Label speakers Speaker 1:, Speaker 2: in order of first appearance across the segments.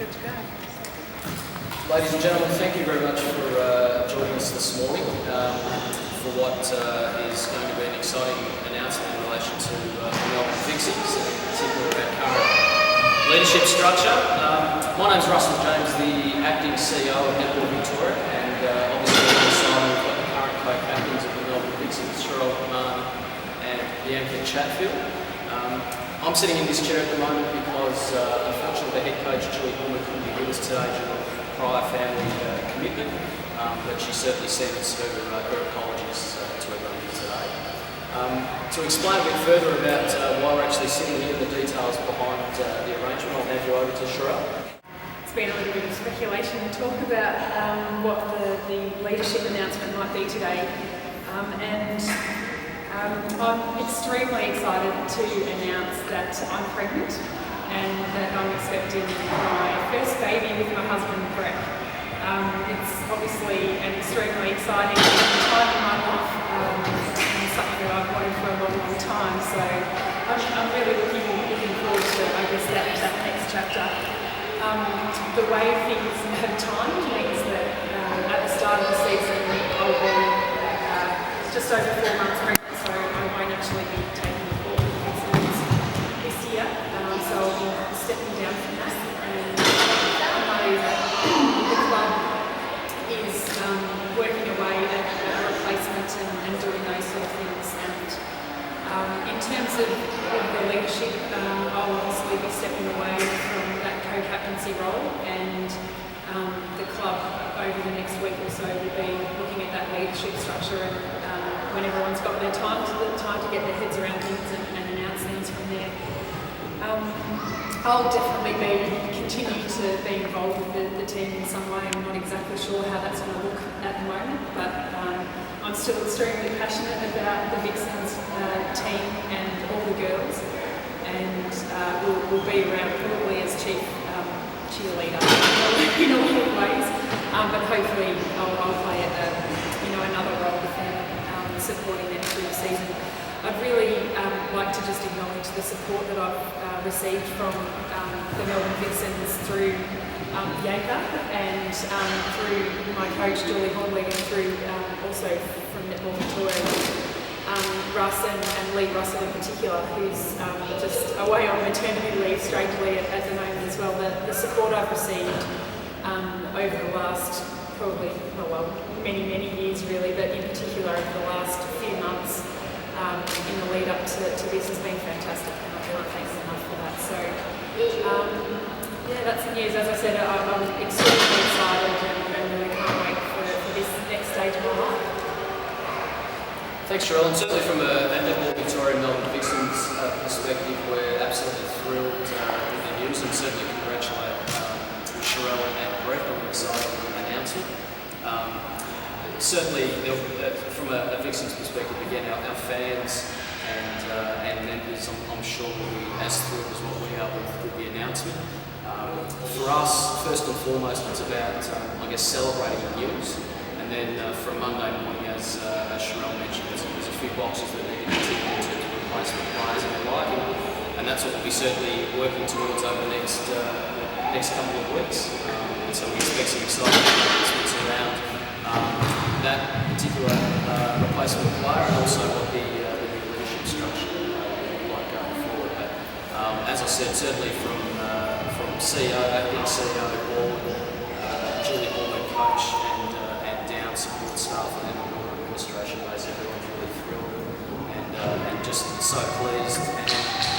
Speaker 1: good to go.
Speaker 2: Ladies and gentlemen, thank you very much for joining us this morning for what is going to be an exciting announcement in relation to the Melboune Vixens, and in particular about current leadership structure. My name's Russell James, the acting CEO of Netball Victoria, and obviously alongside we've got the current co-captains of the Melboune Vixens, Sharelle McMahon and Bianca Chatfield. I'm sitting in this chair at the moment because unfortunately the head coach Julie Horman couldn't be with us today due to a prior family commitment, but she certainly sent us her apologies to everyone here today. To explain a bit further about why we're actually sitting here, the details behind the arrangement, I'll hand you over to Sharelle.
Speaker 1: It's been a little bit of speculation to talk about what the leadership announcement might be today, and I'm extremely excited to announce that I'm pregnant and that I'm expecting my first baby with my husband, Brett. It's obviously an extremely exciting time in my life, and something that I've wanted for a long, long time. So I'm really looking forward to, I guess, that next chapter. The way things have timed means that at the start of the season I'll be just over 4 months pregnant. So I won't actually be taking the ball with the Vixens this year, so I'll be stepping down from that. And I know that the club is working away at a replacement and doing those sort of things. And in terms of the leadership, I'll obviously be stepping away from that co-captaincy role, and the club over the next week or so will be looking at that leadership structure, and when everyone's got their time to get their heads around things and announce things from there. I'll definitely continue to be involved with the team in some way. I'm not exactly sure how that's going to look at the moment, but I'm still extremely passionate about the Vixens team and all the girls, and we'll be around probably as chief cheerleader in a lot of ways, but hopefully I'll play another role with them, supporting them through the season. I'd really like to just acknowledge the support that I've received from the Melboune Vixens through Bianca and through my coach Julie Horman, and through also from Netball Victoria, Russ and Lee Russell in particular, who's just away on maternity leave strangely at the moment as well. The support I've received over the last many years really, but in particular over the last few months in the lead up to this has been fantastic, and I can't thank them enough for that. So yeah, that's the news. As I said, I'm extremely excited and really can't wait for this next stage of my life.
Speaker 2: Thanks, Sharelle. And certainly from a Netball Victoria and Melboune Vixens perspective, we're absolutely thrilled with the news, and certainly congratulate Sharelle and Brett on the exciting announcement. Certainly, from a Vixens perspective, again, our fans and members, I'm sure will be as thrilled as what we are with the announcement. For us, first and foremost, it's about, celebrating the news. And then from Monday morning, as Sharelle mentioned, there's a few boxes that need to be ticked in terms of replacement players in their life, and that's what we'll be certainly working towards over the next couple of weeks. And so we expect some exciting announcements around that particular replacement player, and also what the new leadership structure will look like going forward. But as I said, certainly from CEO, acting CEO, board, Julie Horman, coach, and down support staff and the board administration base, everyone's really thrilled and just so pleased. And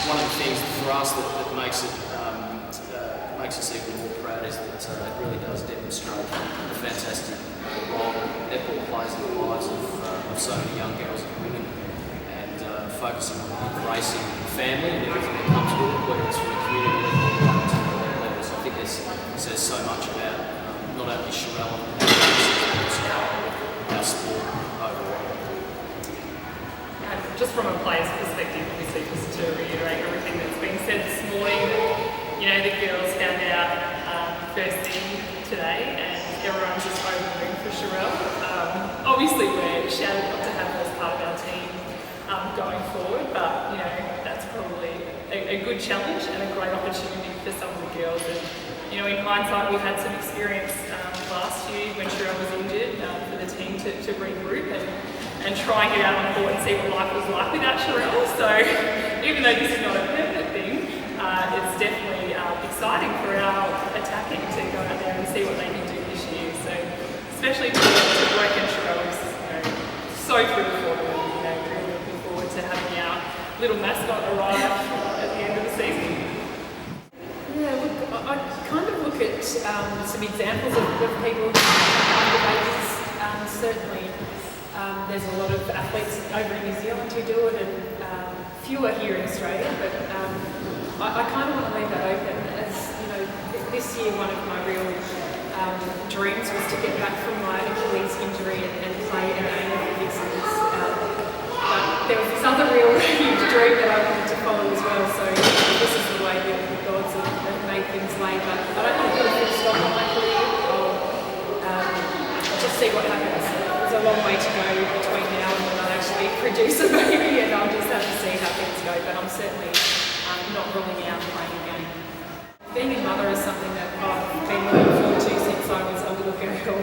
Speaker 2: one of the things for us that makes us even more proud is that it really does demonstrate the fantastic role netball plays in the lives of so many young girls and women, and focusing on embracing family and everything that comes with it, whether it's from a community level or to the elite level. So I think this says so much about not only Sharelle and our sport overall.
Speaker 3: Just from a player's perspective, obviously, just to reiterate everything that's been said this morning, the girls found out first thing today, and everyone's just over the moon for Sharelle. Obviously, we're shattered not to have her as part of our team going forward, but that's probably a good challenge and a great opportunity for some of the girls. And in hindsight, we had some experience last year when Sharelle was injured for the team to regroup and try and get out on the court and see what life was like without Sharelle. So even though this is not a permanent thing, it's definitely exciting for our attacking to go out there and see what they can do this year. So especially to Blake and Sharelle is so thrilled for them. Really looking forward to having our little mascot arrive at the end of the season.
Speaker 1: Yeah, look, I kind of look at some examples of people under babies. Certainly, there's a lot of athletes over in New Zealand who do it, and fewer here in Australia. But I kind of want to leave that open. As this year, one of my real dreams was to get back from my Achilles injury and play in ANZ Vixens. But there was this other real huge dream that I wanted to follow as well. So this is the way that the gods have made things lay. But I don't want to put a full stop on my career. I'll just see what happens. There's a long way to go between now and when I actually produce a baby, and I'll just have to see how things go. But I'm certainly not ruling out playing again. Being a mother is something that I've been looking forward to since I was a little girl.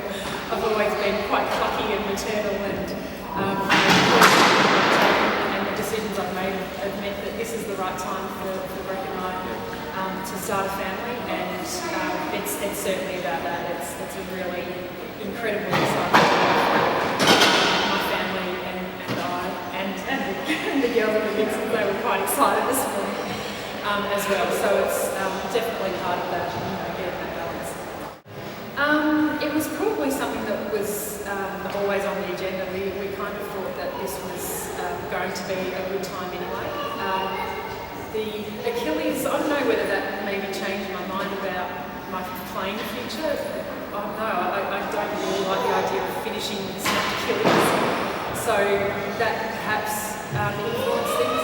Speaker 1: I've always been quite plucky and maternal, and the decisions I've made have meant that this is the right time for Brett and I to start a family, and it's certainly about that. It's a really incredibly exciting time for my family and I, and the girls at the Vixens. They were quite excited this morning as well, so it's definitely part of that, getting that balance. It was probably something that was always on the agenda. We kind of thought that this was going to be a good time anyway. The Achilles, I don't know whether that maybe changed my mind about my playing future. I don't know, I don't really like the idea of finishing with snapped Achilles, so that perhaps influenced things.